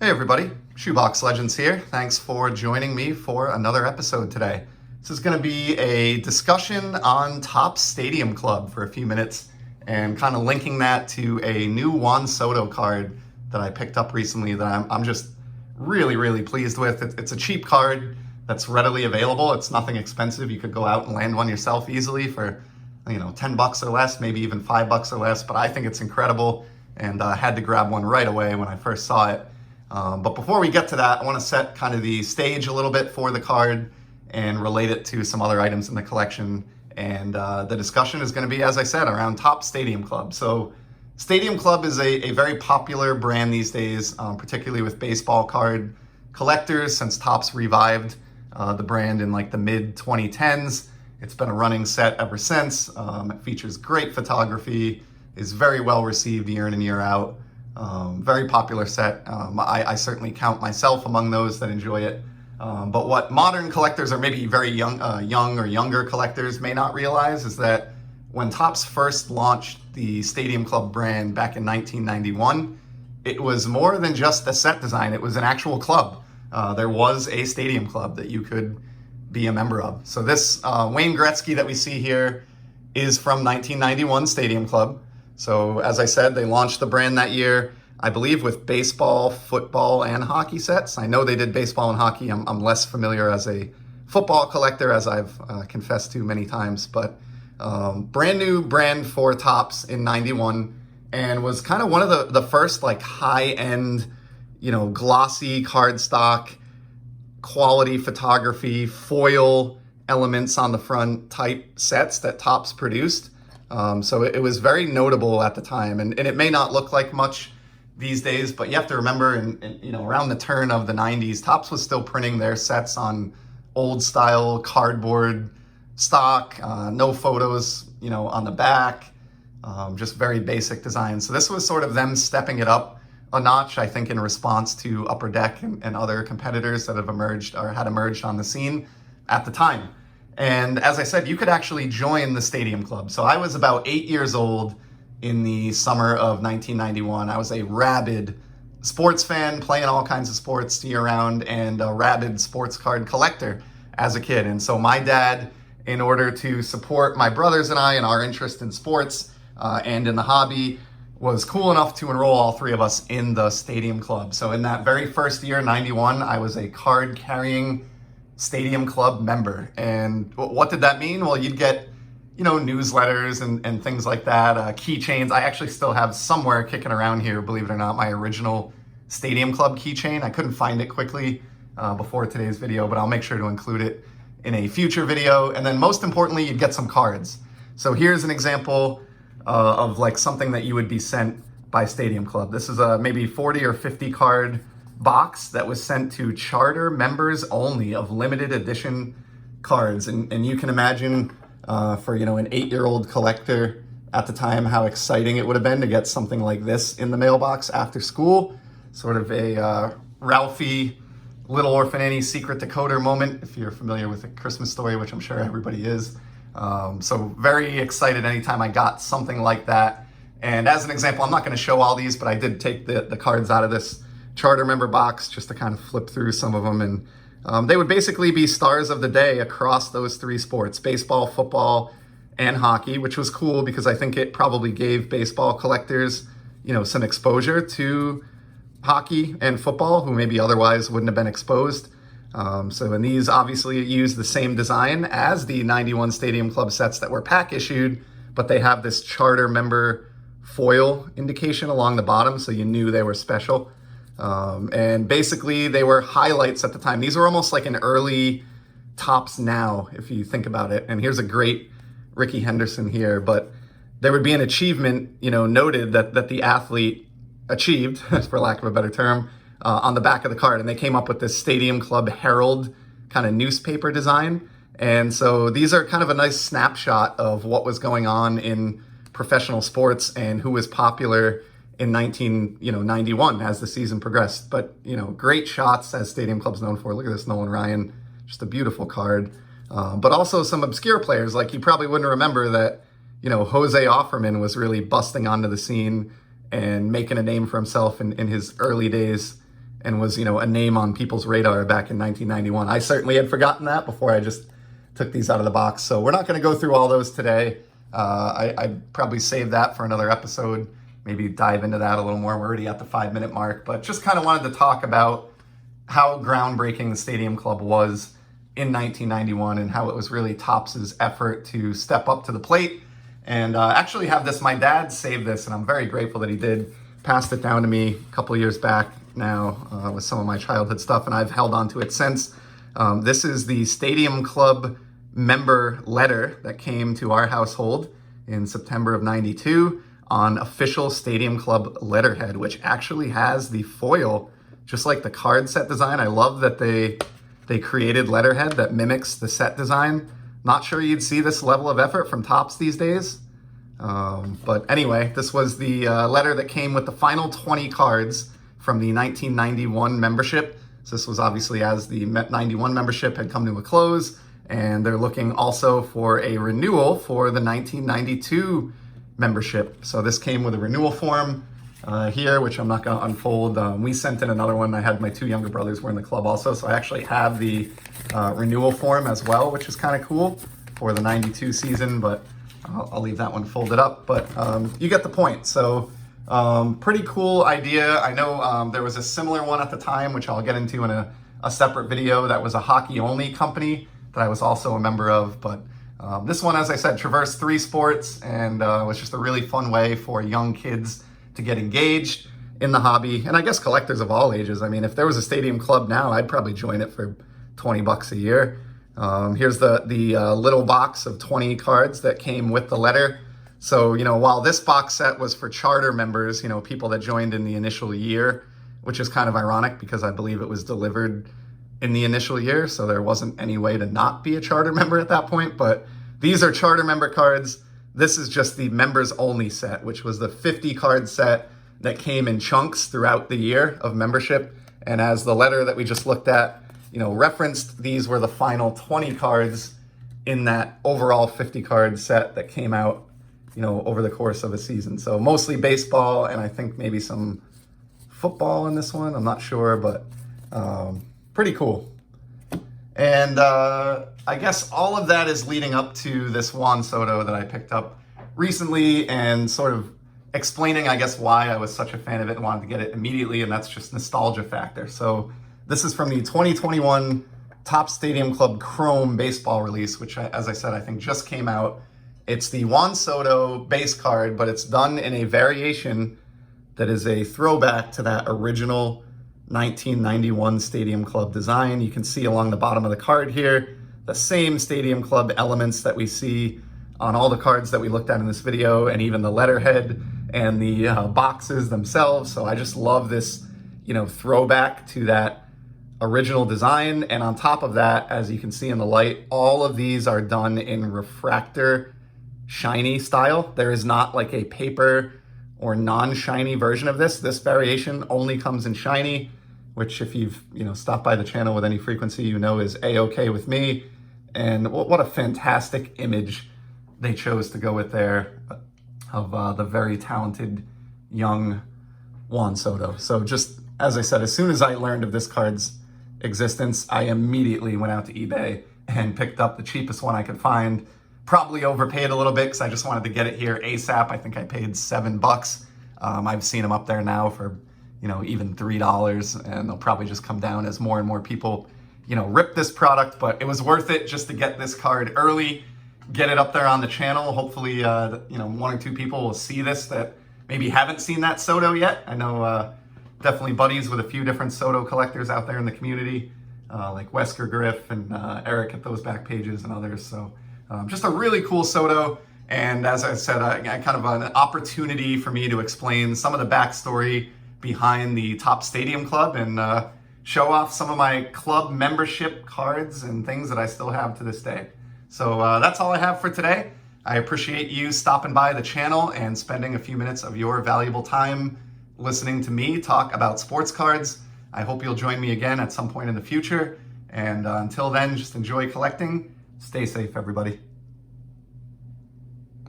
Hey everybody, Shoebox Legends here. Thanks for joining me for another episode today. This is going to be a discussion on Topps Stadium Club for a few minutes and kind of linking that to a new Juan Soto card that I picked up recently that I'm just really pleased with. It's a cheap card that's readily available. It's nothing expensive. You could go out and land one yourself easily for, $10 or less, maybe even $5 or less, but I think it's incredible and had to grab one right away when I first saw it. But before we get to that, I want to set kind of the stage a little bit for the card and relate it to some other items in the collection. And the discussion is going to be, as I said, around Topps Stadium Club. So Stadium Club is a very popular brand these days, particularly with baseball card collectors since Topps revived the brand in like the mid-2010s. It's been a running set ever since. It features great photography, is very well received year in and year out. Very popular set. I certainly count myself among those that enjoy it. But what modern collectors, or maybe very young or younger collectors, may not realize is that when Topps first launched the Stadium Club brand back in 1991, it was more than just a set design. It was an actual club. There was a Stadium Club that you could be a member of. So this Wayne Gretzky that we see here is from 1991 Stadium Club. So as I said, they launched the brand that year, I believe, with baseball, football, and hockey sets. I know they did baseball and hockey. I'm less familiar as a football collector, as I've confessed to many times. But brand new brand for Topps in 91, and was kind of one of the first like high-end, glossy cardstock, quality photography, foil elements on the front type sets that Topps produced. So it was very notable at the time, and it may not look like much these days, but you have to remember, around the turn of the 90s, Topps was still printing their sets on old style cardboard stock, no photos, on the back, just very basic design. So this was sort of them stepping it up a notch, I think, in response to Upper Deck and other competitors that have emerged or had emerged on the scene at the time. And as I said, you could actually join the Stadium Club. So I was about 8 years old in the summer of 1991. I was a rabid sports fan, playing all kinds of sports year round, and a rabid sports card collector as a kid. And so my dad, in order to support my brothers and I in our interest in sports and in the hobby, was cool enough to enroll all three of us in the Stadium Club. So in that very first year, 91, I was a card-carrying Stadium Club member. And what did that mean? Well, you'd get, newsletters and things like that, keychains. I actually still have somewhere kicking around here, believe it or not, my original Stadium Club keychain. I couldn't find it quickly before today's video, but I'll make sure to include it in a future video. And then most importantly, you'd get some cards. So here's an example of like something that you would be sent by Stadium Club. This is a maybe 40 or 50 card box that was sent to charter members only of limited edition cards. And you can imagine for, an 8-year-old collector at the time, how exciting it would have been to get something like this in the mailbox after school. Sort of a Ralphie, Little Orphan Annie secret decoder moment, if you're familiar with A Christmas Story, which I'm sure everybody is. So very excited anytime I got something like that. And as an example, I'm not going to show all these, but I did take the cards out of this charter member box just to kind of flip through some of them. And they would basically be stars of the day across those three sports: baseball, football, and hockey, which was cool because I think it probably gave baseball collectors, some exposure to hockey and football who maybe otherwise wouldn't have been exposed. And these obviously use the same design as the 91 Stadium Club sets that were pack issued, but they have this charter member foil indication along the bottom, so you knew they were special. And basically they were highlights at the time. These were almost like an early Topps Now, if you think about it. And here's a great Ricky Henderson here, but there would be an achievement, noted that the athlete achieved, for lack of a better term, on the back of the card. And they came up with this Stadium Club Herald kind of newspaper design. And so these are kind of a nice snapshot of what was going on in professional sports and who was popular in 1991 as the season progressed. But, great shots, as Stadium Club's known for. Look at this Nolan Ryan, just a beautiful card. But also some obscure players, like you probably wouldn't remember that, Jose Offerman was really busting onto the scene and making a name for himself in his early days and was, a name on people's radar back in 1991. I certainly had forgotten that before I just took these out of the box. So we're not going to go through all those today. I'd probably save that for another episode, maybe dive into that a little more. We're already at the 5-minute mark, but just kind of wanted to talk about how groundbreaking the Stadium Club was in 1991 and how it was really Topps' effort to step up to the plate and actually have this. My dad saved this, and I'm very grateful that he did. Passed it down to me a couple of years back now with some of my childhood stuff, and I've held on to it since. This is the Stadium Club member letter that came to our household in September of 92 on official Stadium Club letterhead, which actually has the foil, just like the card set design. I love that they created letterhead that mimics the set design. Not sure you'd see this level of effort from Topps these days. But anyway, this was the letter that came with the final 20 cards from the 1991 membership. So this was obviously as the 91 membership had come to a close, and they're looking also for a renewal for the 1992 membership. So this came with a renewal form here, which I'm not going to unfold. We sent in another one. I had my 2 younger brothers were in the club also, so I actually have the renewal form as well, which is kind of cool for the 92 season, but I'll leave that one folded up. But you get the point. So pretty cool idea. I know there was a similar one at the time, which I'll get into in a separate video. That was a hockey-only company that I was also a member of. But this one, as I said, traversed 3 sports and was just a really fun way for young kids to get engaged in the hobby. And I guess collectors of all ages. I mean, if there was a Stadium Club now, I'd probably join it for $20 a year. Here's the little box of 20 cards that came with the letter. So, while this box set was for charter members, people that joined in the initial year, which is kind of ironic because I believe it was delivered in the initial year, so there wasn't any way to not be a charter member at that point. But these are charter member cards. This is just the members only set, which was the 50 card set that came in chunks throughout the year of membership. And as the letter that we just looked at, referenced, these were the final 20 cards in that overall 50 card set that came out, over the course of a season. So mostly baseball, and I think maybe some football in this one. I'm not sure, but pretty cool. And I guess all of that is leading up to this Juan Soto that I picked up recently and sort of explaining, I guess, why I was such a fan of it and wanted to get it immediately, and that's just nostalgia factor. So this is from the 2021 Topps Stadium Club Chrome baseball release, which, as I said, I think just came out. It's the Juan Soto base card, but it's done in a variation that is a throwback to that original 1991 Stadium Club design. You can see along the bottom of the card here, the same Stadium Club elements that we see on all the cards that we looked at in this video, and even the letterhead and the boxes themselves. So I just love this, throwback to that original design. And on top of that, as you can see in the light, all of these are done in refractor shiny style. There is not like a paper or non-shiny version of this. This variation only comes in shiny, which if you've stopped by the channel with any frequency, is A-okay with me. And what a fantastic image they chose to go with there of the very talented young Juan Soto. So just as I said, as soon as I learned of this card's existence, I immediately went out to eBay and picked up the cheapest one I could find. Probably overpaid a little bit because I just wanted to get it here ASAP. I think I paid $7. I've seen them up there now for, even $3, and they'll probably just come down as more and more people, rip this product. But it was worth it just to get this card early, get it up there on the channel. Hopefully, 1 or 2 people will see this that maybe haven't seen that Soto yet. I know definitely buddies with a few different Soto collectors out there in the community, like Wesker Griff and Eric at those back pages and others. So just a really cool Soto. And as I said, kind of an opportunity for me to explain some of the backstory behind the Topps Stadium Club and show off some of my club membership cards and things that I still have to this day. So that's all I have for today. I appreciate you stopping by the channel and spending a few minutes of your valuable time listening to me talk about sports cards. I hope you'll join me again at some point in the future. And until then, just enjoy collecting. Stay safe, everybody.